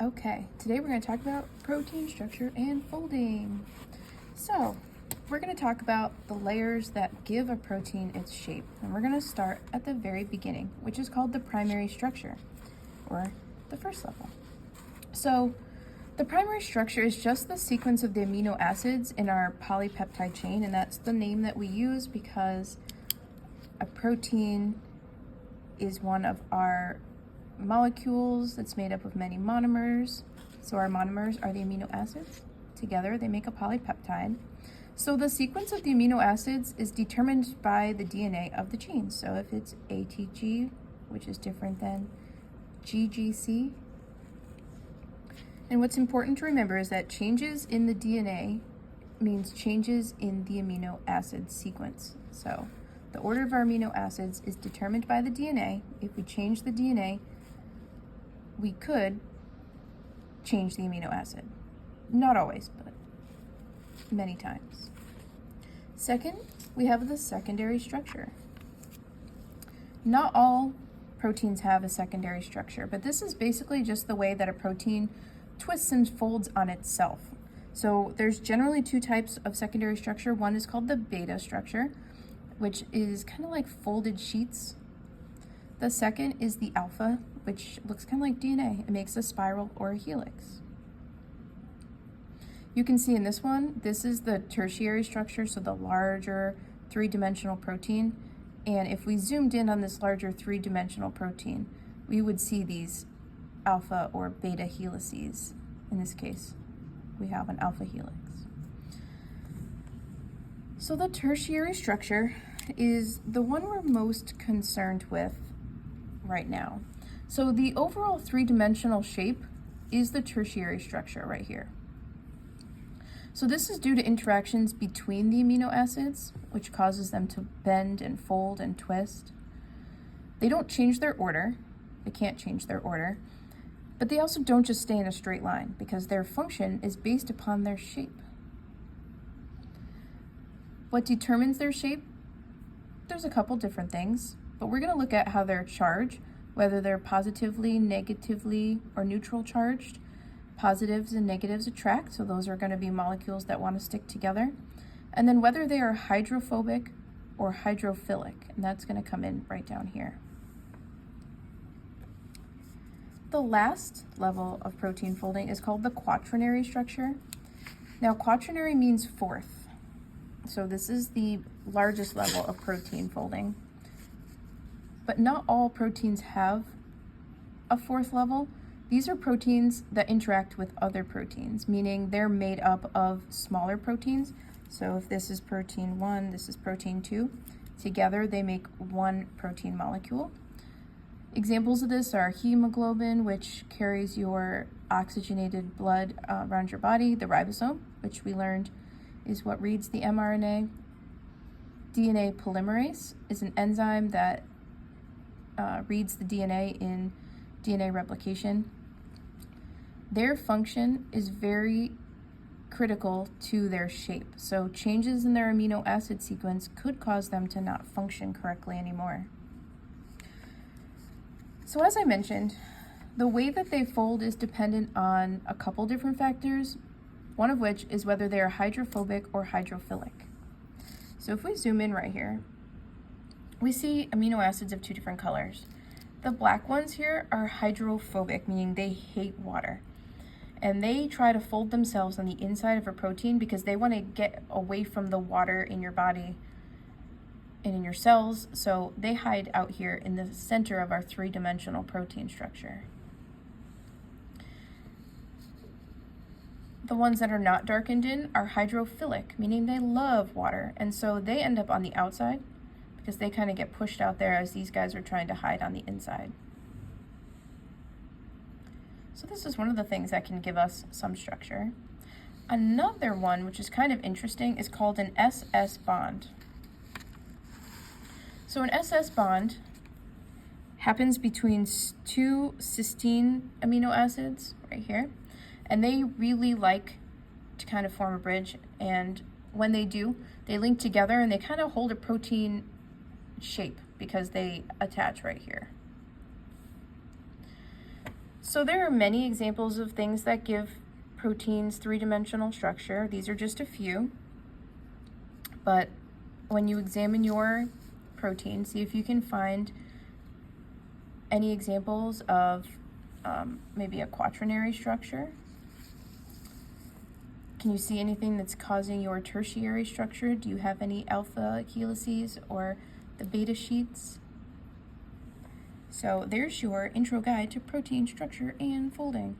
Okay, today we're going to talk about protein structure and folding. So, we're going to talk about the layers that give a protein its shape. And we're going to start at the very beginning, which is called the primary structure, or the first level. So, the primary structure is just the sequence of the amino acids in our polypeptide chain, and that's the name that we use because a protein is one of our molecules that's made up of many monomers. So our monomers are the amino acids. Together they make a polypeptide. So the sequence of the amino acids is determined by the DNA of the chain. So if it's ATG, which is different than GGC. And what's important to remember is that changes in the DNA means changes in the amino acid sequence. So the order of our amino acids is determined by the DNA. If we change the DNA, we could change the amino acid. Not always, but many times. Second, we have the secondary structure. Not all proteins have a secondary structure, but this is basically just the way that a protein twists and folds on itself. So there's generally two types of secondary structure. One is called the beta structure, which is kind of like folded sheets. The second is the alpha, which looks kind of like DNA. It makes a spiral or a helix. You can see in this one, this is the tertiary structure, so the larger three-dimensional protein. And if we zoomed in on this larger three-dimensional protein, we would see these alpha or beta helices. In this case, we have an alpha helix. So the tertiary structure is the one we're most concerned with right now. So the overall three-dimensional shape is the tertiary structure right here. So this is due to interactions between the amino acids, which causes them to bend and fold and twist. They don't change their order. They can't change their order. But they also don't just stay in a straight line because their function is based upon their shape. What determines their shape? There's a couple different things, but we're going to look at how they're charged, whether they're positively, negatively, or neutral charged. Positives and negatives attract, so those are going to be molecules that want to stick together. And then whether they are hydrophobic or hydrophilic, and that's going to come in right down here. The last level of protein folding is called the quaternary structure. Now, quaternary means fourth. So this is the largest level of protein folding. But not all proteins have a fourth level. These are proteins that interact with other proteins, meaning they're made up of smaller proteins. So if this is protein 1, this is protein 2. Together they make one protein molecule. Examples of this are hemoglobin, which carries your oxygenated blood around your body, the ribosome, which we learned is what reads the mRNA. DNA polymerase is an enzyme that reads the DNA in DNA replication. Their function is very critical to their shape. So changes in their amino acid sequence could cause them to not function correctly anymore. So as I mentioned, the way that they fold is dependent on a couple different factors, one of which is whether they are hydrophobic or hydrophilic. So if we zoom in right here, we see amino acids of two different colors. The black ones here are hydrophobic, meaning they hate water. And they try to fold themselves on the inside of a protein because they want to get away from the water in your body and in your cells. So they hide out here in the center of our three-dimensional protein structure. The ones that are not darkened in are hydrophilic, meaning they love water. And so they end up on the outside because they kind of get pushed out there as these guys are trying to hide on the inside. So this is one of the things that can give us some structure. Another one, which is kind of interesting, is called an SS bond. So an SS bond happens between two cysteine amino acids right here, and they really like to kind of form a bridge, and when they do, they link together and they kind of hold a protein shape because they attach right here. So there are many examples of things that give proteins three-dimensional structure. These are just a few. But when you examine your protein, see if you can find any examples of maybe a quaternary structure. Can you see anything that's causing your tertiary structure? Do you have any alpha helices or the beta sheets? So there's your intro guide to protein structure and folding.